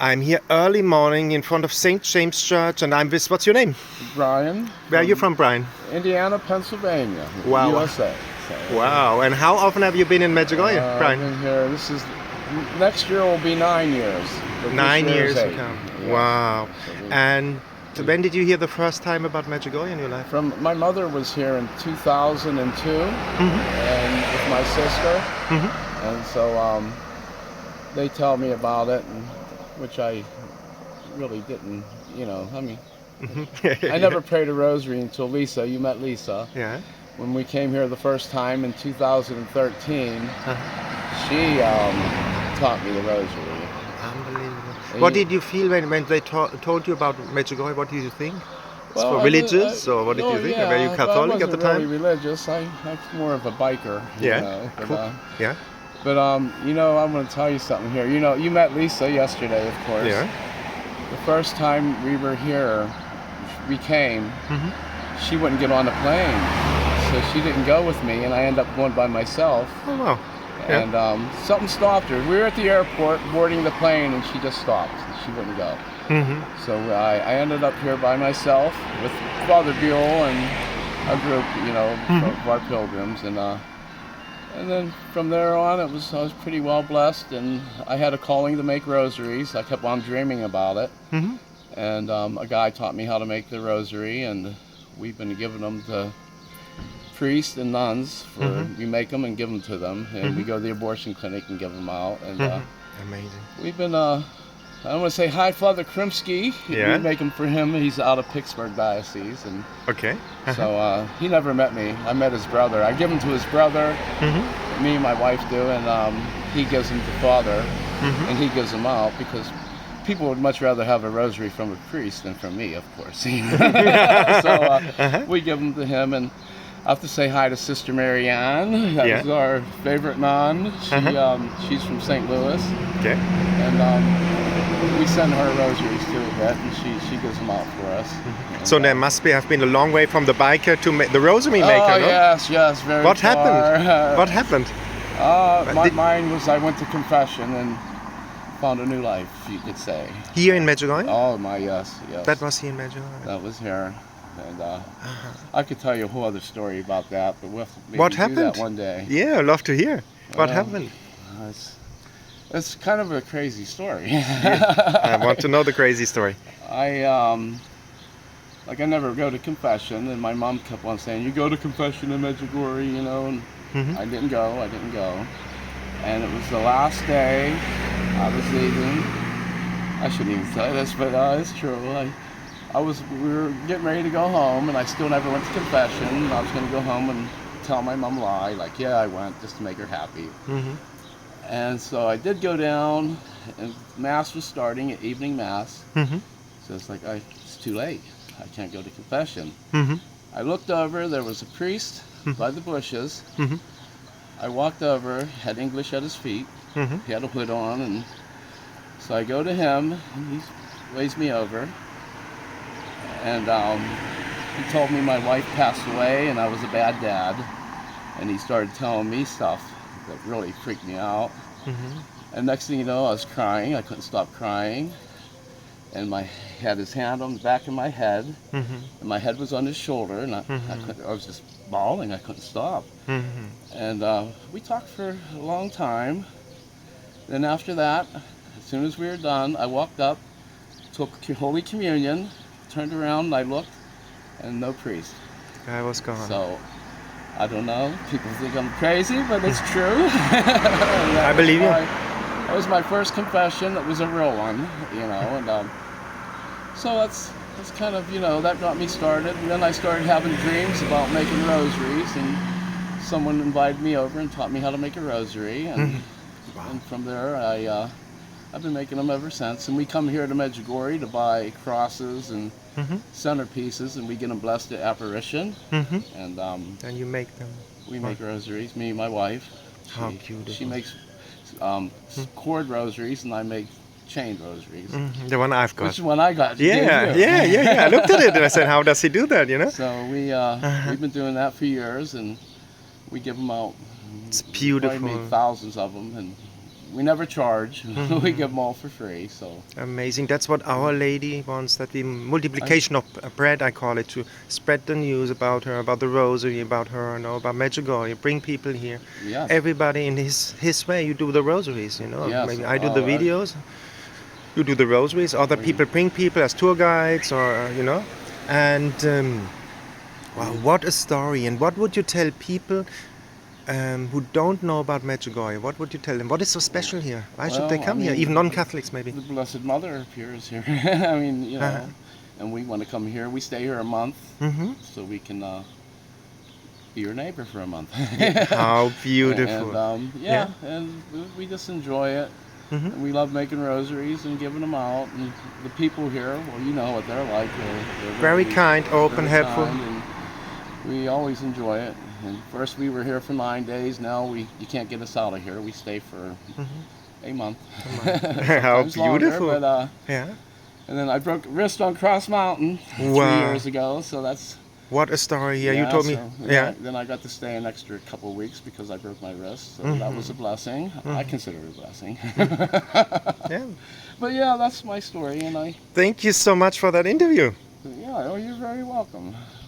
I'm here early morning in front of St. James Church, and I'm with, what's your name? Brian. Where are you from, Brian? Indiana, Pennsylvania, Wow. USA. So, Wow, and how often have you been in Medjugorje, Brian? I've been here, next year will be 9 years. But 9 this year years is to 8. come. Yeah. Wow. So And when did you hear the first time about Medjugorje in your life? my mother was here in 2002, and with my sister, and so they tell me about it, which I really didn't, I never prayed a rosary until Lisa. You met Lisa. Yeah. When we came here the first time in 2013, she taught me the rosary. Unbelievable. What did you feel when they told you about Medjugorje? What did you think? Well, religious, or what did you think? Yeah, Were you Catholic I at the wasn't time? really religious. I'm more of a biker. But, cool. Yeah. But I'm going to tell you something here. You met Lisa yesterday, of course. Yeah. The first time we were here, we came. She wouldn't get on the plane, so she didn't go with me, and I ended up going by myself. Oh wow. Yeah. And something stopped her. We were at the airport boarding the plane, and she just stopped. She wouldn't go. So I ended up here by myself with Father Buell and a group, of our pilgrims, and then from there on, I was pretty well blessed, and I had a calling to make rosaries. I kept on dreaming about it, and a guy taught me how to make the rosary, and we've been giving them to priests and nuns. We make them and give them to them, and we go to the abortion clinic and give them out. And amazing. We've been. I want to say hi, Father Krimsky. Yeah. We make them for him. He's out of Pittsburgh Diocese, and Okay. so he never met me. I met his brother. I give them to his brother. Me and my wife do, and he gives them to Father, and he gives them out because people would much rather have a rosary from a priest than from me, of course. So we give them to him, and I have to say hi to Sister Marianne. That was our favorite nun. She's from St. Louis. Okay. And we send her rosaries too a bit, and she gives them out for us. So there must have been a long way from the biker to the rosary maker, no? Yes, very What far. happened? What happened? Mine was I went to confession and found a new life, you could say. Here in Medjugorje? Oh my, yes. That was here in Medjugorje. That was here, and I could tell you a whole other story about that, but we'll maybe What do happened? that one day. Yeah, I'd love to hear. What happened? It's kind of a crazy story. I want to know the crazy story. I never go to confession, and my mom kept on saying, "You go to confession in Medjugorje," and I didn't go. And it was the last day I was leaving. I shouldn't even say this, but it's true. We were getting ready to go home, and I still never went to confession. I was going to go home and tell my mom a lie, like, yeah, I went, just to make her happy. And so I did go down, and Mass was starting, evening Mass. So it's like, it's too late. I can't go to confession. I looked over, there was a priest by the bushes. I walked over, had English at his feet. He had a hood on, and so I go to him, and he waves me over. And he told me my wife passed away, and I was a bad dad. And he started telling me stuff that really freaked me out. And next thing you know, I was crying. I couldn't stop crying. And he had his hand on the back of my head, and my head was on his shoulder, and I was just bawling. I couldn't stop. And we talked for a long time. Then after that, as soon as we were done, I walked up, took Holy Communion, turned around, and I looked, and no priest. I was gone. So, I don't know. People think I'm crazy, but it's true. I believe you. That was my first confession. It was a real one, and so that's kind of, that got me started. And then I started having dreams about making rosaries, and someone invited me over and taught me how to make a rosary, and from there I've been making them ever since. And we come here to Medjugorje to buy crosses and centerpieces, and we get them blessed at apparition. And you make them. We make rosaries, me and my wife. How beautiful. She makes cord rosaries, and I make chain rosaries. The one I've got. Which one I got? Yeah. I looked at it and I said, how does he do that, So we've been doing that for years, and we give them out. It's beautiful. We made thousands of them, and we never charge. Mm-hmm. We give them all for free. So Amazing. That's what Our Lady wants, that the multiplication of bread, I call it, to spread the news about her, about the rosary, about her, about Medjugorje, bring people here. yes, Everybody in his way. You do the rosaries, Yes. Maybe I do Oh, the videos. You do the rosaries. Other people bring people as tour guides, or And wow, what a story! And what would you tell people who don't know about Medjugorje? What would you tell them? What is so special here? Why should they Well, come here? Even non-Catholics, maybe. The Blessed Mother appears here. I mean, and we want to come here. We stay here a month, Mm-hmm. so we can be your neighbor for a month. How beautiful! And we just enjoy it. Mm-hmm. And we love making rosaries and giving them out. And the people here, well, you know what they're like. They're Very kind, open, very helpful. kind, and we always enjoy it. And first we were here for 9 days. Now you can't get us out of here. We stay for a month. How Sometimes longer, beautiful! but, Yeah. and then I broke a wrist on Cross Mountain 3 Wow. years ago. So that's What a story here! You told me. so, Then I got to stay an extra couple of weeks because I broke my wrist. So that was a blessing. I consider it a blessing. Yeah. But yeah, that's my story, and Thank you so much for that interview. yeah, oh, you're very welcome.